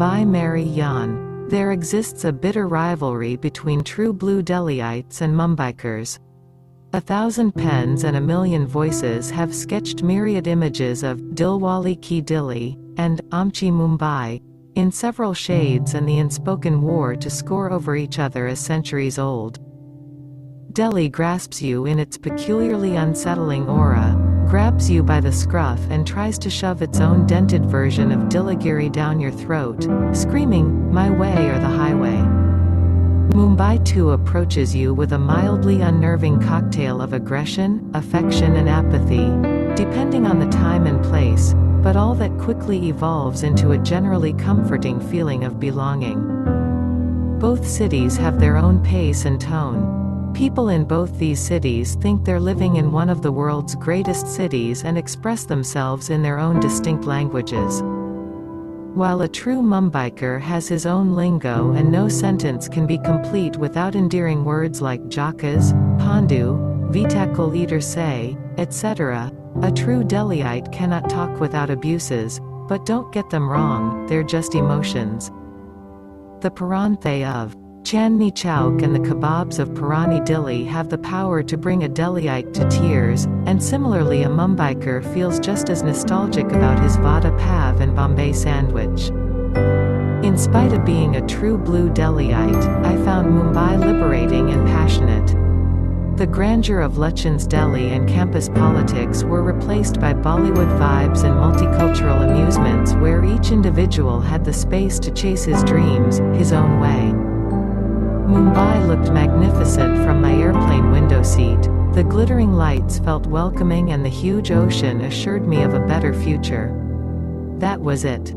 Mumbai Mary Yan. There exists a bitter rivalry between true blue Delhiites and Mumbaikars. 1,000 pens and 1,000,000 voices have sketched myriad images of Dilwale Ki Dilli and Amchi Mumbai in several shades, and the unspoken war to score over each other is centuries old. Delhi grasps you in its peculiarly unsettling aura, grabs you by the scruff and tries to shove its own dented version of Dilligiri down your throat, screaming, "My way or the highway." Mumbai too approaches you with a mildly unnerving cocktail of aggression, affection and apathy, depending on the time and place, but all that quickly evolves into a generally comforting feeling of belonging. Both cities have their own pace and tone. People in both these cities think they're living in one of the world's greatest cities and express themselves in their own distinct languages. While a true Mumbaikar has his own lingo and no sentence can be complete without endearing words like Jakas, Pandu, Vitakul Eater Say, etc., a true Delhiite cannot talk without abuses, but don't get them wrong, they're just emotions. The paranthe of Chandni Chowk and the kebabs of Purani Dilli have the power to bring a Delhiite to tears, and similarly a Mumbaikar feels just as nostalgic about his vada pav and Bombay sandwich. In spite of being a true blue Delhiite, I found Mumbai liberating and passionate. The grandeur of Lutyens Delhi and campus politics were replaced by Bollywood vibes and multicultural amusements where each individual had the space to chase his dreams, his own way. Mumbai looked magnificent from my airplane window seat. The glittering lights felt welcoming and the huge ocean assured me of a better future. That was it.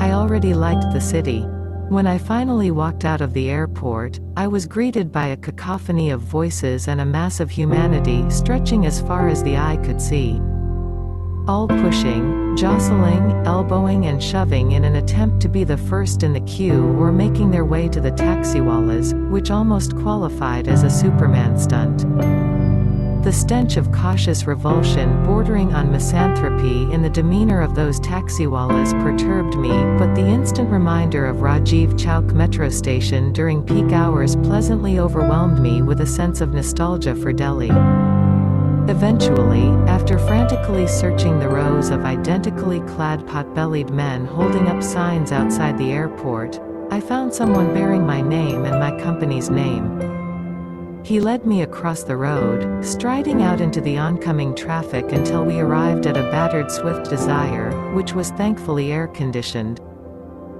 I already liked the city. When I finally walked out of the airport, I was greeted by a cacophony of voices and a mass of humanity stretching as far as the eye could see. All pushing, jostling, elbowing and shoving in an attempt to be the first in the queue or making their way to the taxiwalas, which almost qualified as a Superman stunt. The stench of cautious revulsion bordering on misanthropy in the demeanor of those taxiwalas perturbed me, but the instant reminder of Rajiv Chowk metro station during peak hours pleasantly overwhelmed me with a sense of nostalgia for Delhi. Eventually, after frantically searching the rows of identically clad pot-bellied men holding up signs outside the airport, I found someone bearing my name and my company's name. He led me across the road, striding out into the oncoming traffic until we arrived at a battered Swift Desire, which was thankfully air-conditioned.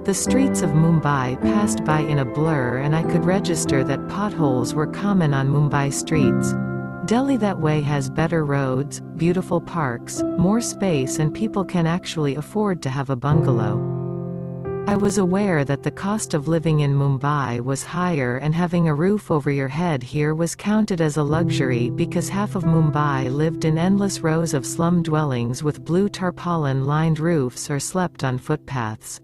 The streets of Mumbai passed by in a blur and I could register that potholes were common on Mumbai streets. Delhi that way has better roads, beautiful parks, more space and people can actually afford to have a bungalow. I was aware that the cost of living in Mumbai was higher and having a roof over your head here was counted as a luxury because half of Mumbai lived in endless rows of slum dwellings with blue tarpaulin-lined roofs or slept on footpaths.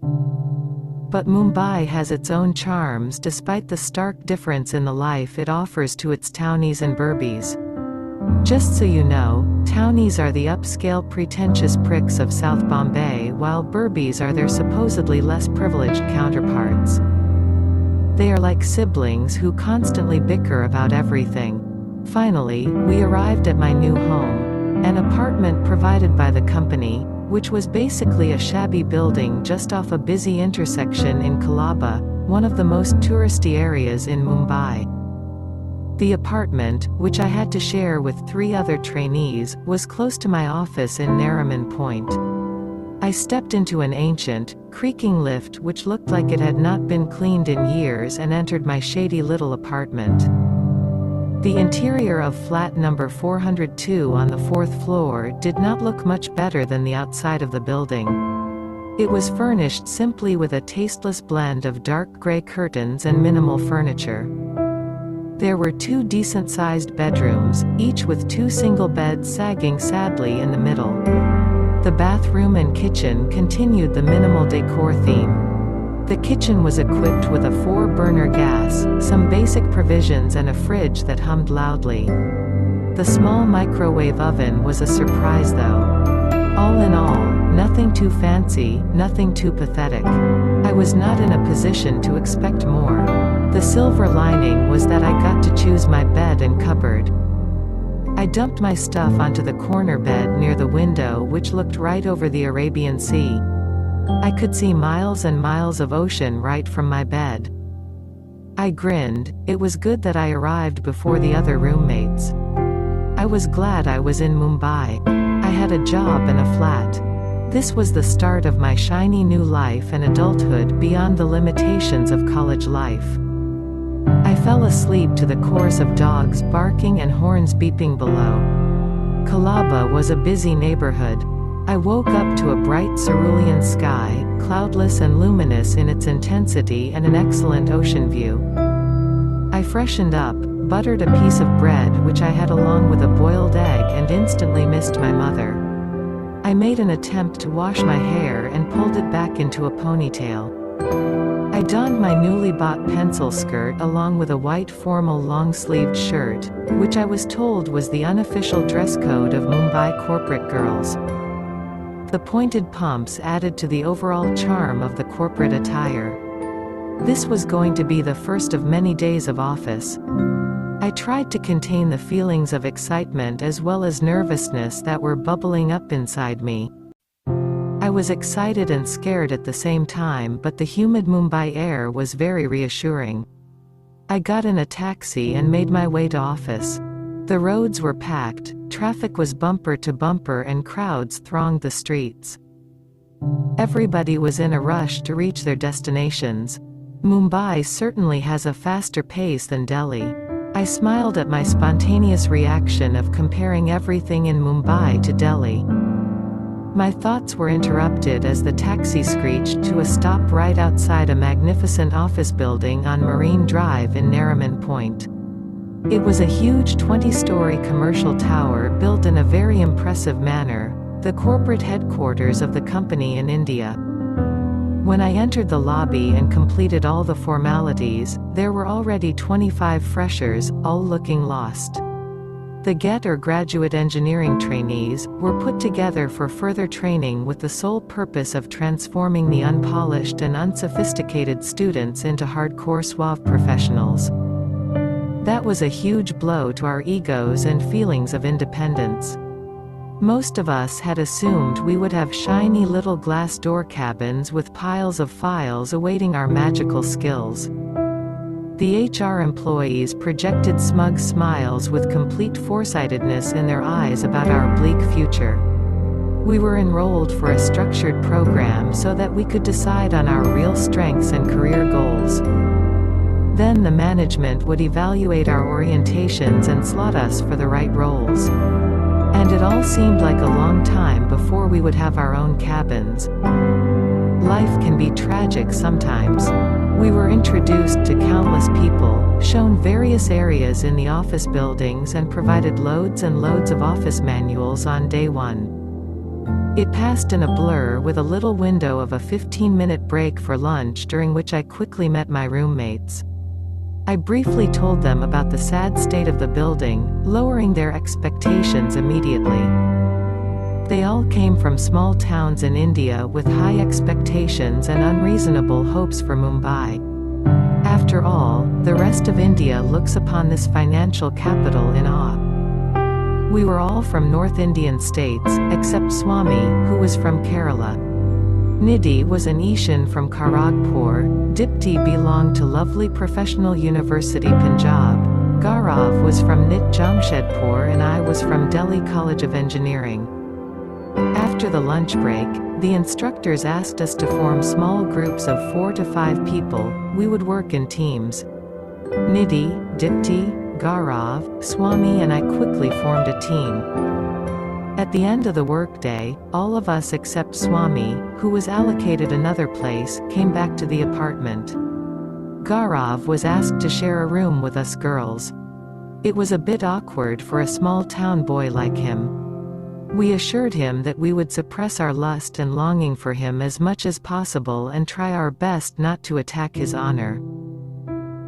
But Mumbai has its own charms despite the stark difference in the life it offers to its townies and burbies. Just so you know, townies are the upscale pretentious pricks of South Bombay while burbies are their supposedly less privileged counterparts. They are like siblings who constantly bicker about everything. Finally, we arrived at my new home, an apartment provided by the company, which was basically a shabby building just off a busy intersection in Colaba, one of the most touristy areas in Mumbai. The apartment, which I had to share with 3 other trainees, was close to my office in Nariman Point. I stepped into an ancient, creaking lift which looked like it had not been cleaned in years and entered my shady little apartment. The interior of flat number 402 on the 4th floor did not look much better than the outside of the building. It was furnished simply with a tasteless blend of dark gray curtains and minimal furniture. There were 2 decent-sized bedrooms, each with 2 single beds sagging sadly in the middle. The bathroom and kitchen continued the minimal decor theme. The kitchen was equipped with a 4-burner gas, some basic provisions and a fridge that hummed loudly. The small microwave oven was a surprise though. All in all, nothing too fancy, nothing too pathetic. I was not in a position to expect more. The silver lining was that I got to choose my bed and cupboard. I dumped my stuff onto the corner bed near the window, which looked right over the Arabian Sea. I could see miles and miles of ocean right from my bed. I grinned. It was good that I arrived before the other roommates. I was glad I was in Mumbai. I had a job and a flat. This was the start of my shiny new life and adulthood beyond the limitations of college life. I fell asleep to the chorus of dogs barking and horns beeping below. Colaba was a busy neighborhood. I woke up to a bright cerulean sky, cloudless and luminous in its intensity, and an excellent ocean view. I freshened up, buttered a piece of bread which I had along with a boiled egg, and instantly missed my mother. I made an attempt to wash my hair and pulled it back into a ponytail. I donned my newly bought pencil skirt along with a white formal long-sleeved shirt, which I was told was the unofficial dress code of Mumbai corporate girls. The pointed pumps added to the overall charm of the corporate attire. This was going to be the first of many days of office. I tried to contain the feelings of excitement as well as nervousness that were bubbling up inside me. I was excited and scared at the same time, but the humid Mumbai air was very reassuring. I got in a taxi and made my way to office. The roads were packed, traffic was bumper to bumper, and crowds thronged the streets. Everybody was in a rush to reach their destinations. Mumbai certainly has a faster pace than Delhi. I smiled at my spontaneous reaction of comparing everything in Mumbai to Delhi. My thoughts were interrupted as the taxi screeched to a stop right outside a magnificent office building on Marine Drive in Nariman Point. It was a huge 20-story commercial tower built in a very impressive manner, the corporate headquarters of the company in India. When I entered the lobby and completed all the formalities, there were already 25 freshers, all looking lost. The GET or graduate engineering trainees were put together for further training with the sole purpose of transforming the unpolished and unsophisticated students into hardcore suave professionals. That was a huge blow to our egos and feelings of independence. Most of us had assumed we would have shiny little glass door cabins with piles of files awaiting our magical skills. The HR employees projected smug smiles with complete foresightedness in their eyes about our bleak future. We were enrolled for a structured program so that we could decide on our real strengths and career goals. Then the management would evaluate our orientations and slot us for the right roles. And it all seemed like a long time before we would have our own cabins. Life can be tragic sometimes. We were introduced to countless people, shown various areas in the office buildings, and provided loads and loads of office manuals on day one. It passed in a blur with a little window of a 15-minute break for lunch, during which I quickly met my roommates. I briefly told them about the sad state of the building, lowering their expectations immediately. They all came from small towns in India with high expectations and unreasonable hopes for Mumbai. After all, the rest of India looks upon this financial capital in awe. We were all from North Indian states, except Swami, who was from Kerala. Nidhi was an Ishan from Kharagpur, Dipti belonged to lovely professional university Punjab, Gaurav was from NIT Jamshedpur, and I was from Delhi College of Engineering. After the lunch break, the instructors asked us to form small groups of 4 to 5 people. We would work in teams. Nidhi, Dipti, Gaurav, Swami and I quickly formed a team. At the end of the workday, all of us except Swami, who was allocated another place, came back to the apartment. Gaurav was asked to share a room with us girls. It was a bit awkward for a small town boy like him. We assured him that we would suppress our lust and longing for him as much as possible and try our best not to attack his honor.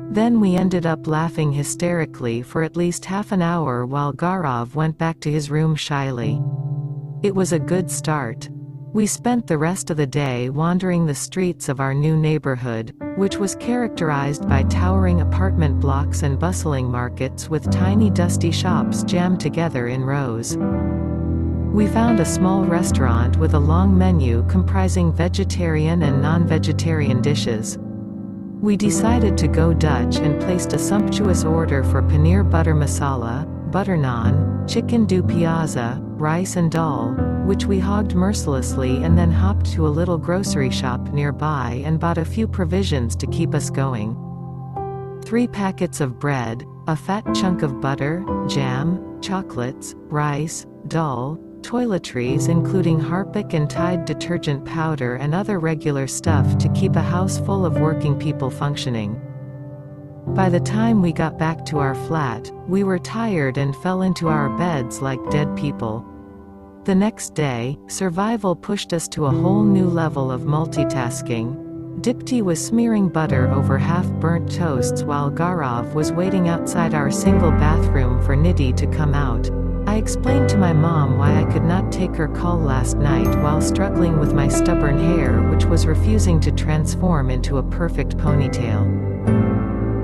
Then we ended up laughing hysterically for at least half an hour while Gaurav went back to his room shyly. It was a good start. We spent the rest of the day wandering the streets of our new neighborhood, which was characterized by towering apartment blocks and bustling markets with tiny dusty shops jammed together in rows. We found a small restaurant with a long menu comprising vegetarian and non-vegetarian dishes. We decided to go Dutch and placed a sumptuous order for paneer butter masala, butter naan, chicken do piazza, rice and dal, which we hogged mercilessly and then hopped to a little grocery shop nearby and bought a few provisions to keep us going. 3 packets of bread, a fat chunk of butter, jam, chocolates, rice, dal, toiletries including Harpic and Tide detergent powder and other regular stuff to keep a house full of working people functioning. By the time we got back to our flat, we were tired and fell into our beds like dead people. The next day, survival pushed us to a whole new level of multitasking. Dipti was smearing butter over half-burnt toasts while Gaurav was waiting outside our single bathroom for Nidhi to come out. I explained to my mom why I could not take her call last night while struggling with my stubborn hair, which was refusing to transform into a perfect ponytail.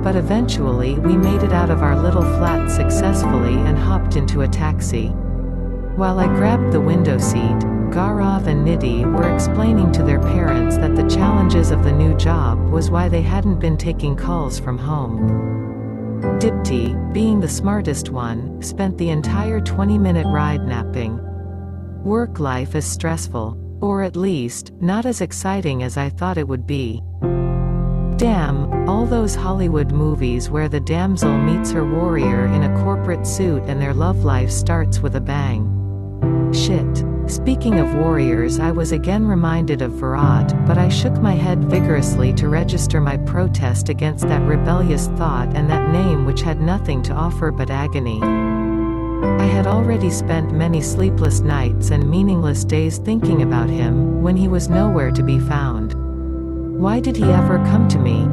But eventually we made it out of our little flat successfully and hopped into a taxi. While I grabbed the window seat, Gaurav and Nidhi were explaining to their parents that the challenges of the new job was why they hadn't been taking calls from home. Dipti, being the smartest one, spent the entire 20-minute ride napping. Work life is stressful. Or at least, not as exciting as I thought it would be. Damn, all those Hollywood movies where the damsel meets her warrior in a corporate suit and their love life starts with a bang. Shit. Speaking of warriors, I was again reminded of Virat, but I shook my head vigorously to register my protest against that rebellious thought and that name which had nothing to offer but agony. I had already spent many sleepless nights and meaningless days thinking about him, when he was nowhere to be found. Why did he ever come to me?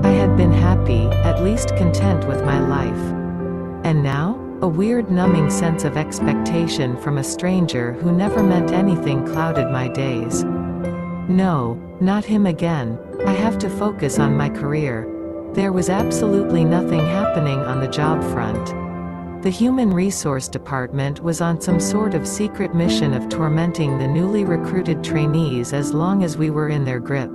I had been happy, at least content with my life. And now? A weird numbing sense of expectation from a stranger who never meant anything clouded my days. No, not him again. I have to focus on my career. There was absolutely nothing happening on the job front. The Human Resource Department was on some sort of secret mission of tormenting the newly recruited trainees as long as we were in their grip.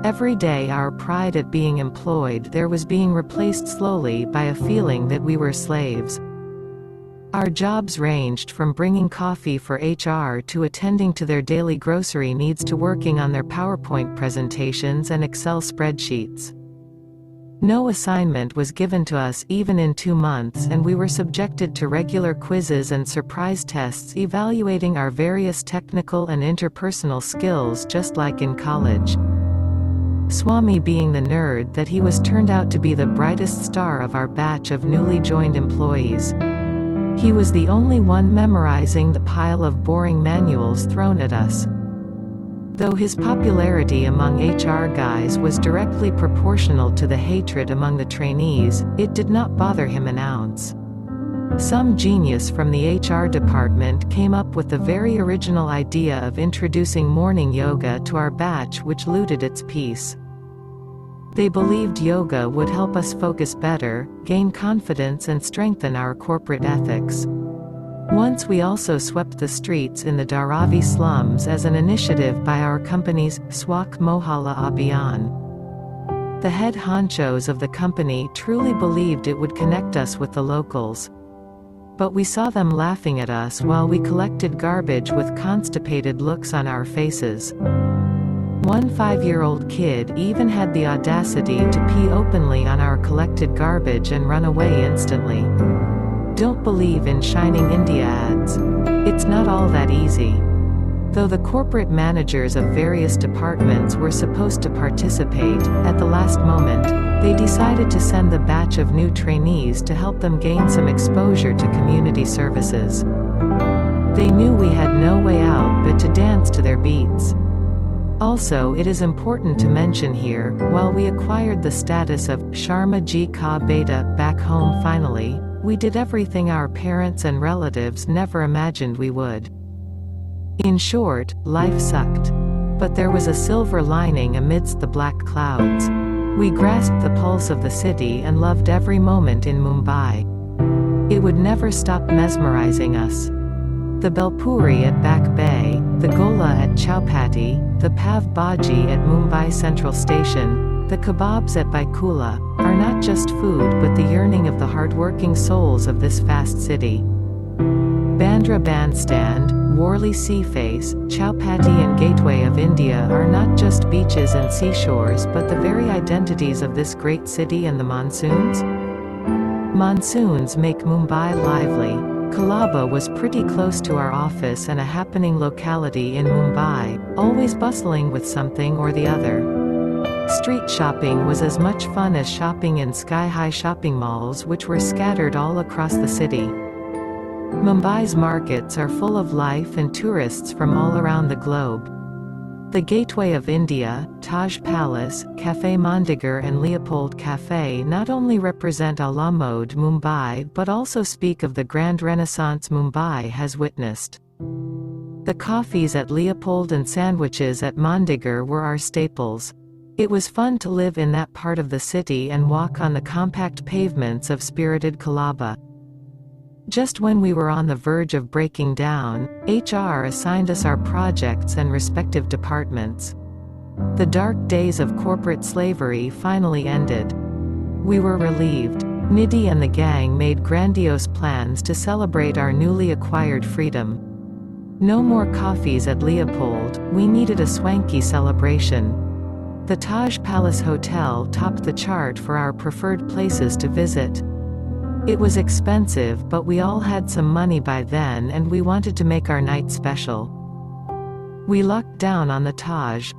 Every day our pride at being employed there was being replaced slowly by a feeling that we were slaves. Our jobs ranged from bringing coffee for HR to attending to their daily grocery needs to working on their PowerPoint presentations and Excel spreadsheets. No assignment was given to us even in 2 months, and we were subjected to regular quizzes and surprise tests evaluating our various technical and interpersonal skills just like in college. Swami being the nerd that he was turned out to be the brightest star of our batch of newly joined employees. He was the only one memorizing the pile of boring manuals thrown at us. Though his popularity among HR guys was directly proportional to the hatred among the trainees, it did not bother him an ounce. Some genius from the HR department came up with the very original idea of introducing morning yoga to our batch, which looted its peace. They believed yoga would help us focus better, gain confidence and strengthen our corporate ethics. Once we also swept the streets in the Dharavi slums as an initiative by our company's Swak Mohalla Abhiyan. The head honchos of the company truly believed it would connect us with the locals. But we saw them laughing at us while we collected garbage with constipated looks on our faces. One 5-year-old kid even had the audacity to pee openly on our collected garbage and run away instantly. Don't believe in shining India ads. It's not all that easy. Though the corporate managers of various departments were supposed to participate, at the last moment, they decided to send the batch of new trainees to help them gain some exposure to community services. They knew we had no way out but to dance to their beats. Also, it is important to mention here, while we acquired the status of Sharma Ji Ka Beta back home finally, we did everything our parents and relatives never imagined we would. In short, life sucked. But there was a silver lining amidst the black clouds. We grasped the pulse of the city and loved every moment in Mumbai. It would never stop mesmerizing us. The Belpuri at Back Bay, the Gola at Chowpatty, the Pav Bhaji at Mumbai Central Station, the kebabs at Baikula, are not just food but the yearning of the hard-working souls of this vast city. Bandra Bandstand, Worli Seaface, Chowpatty and Gateway of India are not just beaches and seashores but the very identities of this great city. And the monsoons? Monsoons make Mumbai lively. Colaba was pretty close to our office and a happening locality in Mumbai, always bustling with something or the other. Street shopping was as much fun as shopping in sky-high shopping malls which were scattered all across the city. Mumbai's markets are full of life and tourists from all around the globe. The Gateway of India, Taj Palace, Café Mondegar and Leopold Café not only represent a la mode Mumbai but also speak of the grand renaissance Mumbai has witnessed. The coffees at Leopold and sandwiches at Mondegar were our staples. It was fun to live in that part of the city and walk on the compact pavements of spirited Colaba. Just when we were on the verge of breaking down, HR assigned us our projects and respective departments. The dark days of corporate slavery finally ended. We were relieved. Nidhi and the gang made grandiose plans to celebrate our newly acquired freedom. No more coffees at Leopold, we needed a swanky celebration. The Taj Palace Hotel topped the chart for our preferred places to visit. It was expensive but we all had some money by then and we wanted to make our night special. We locked down on the Taj,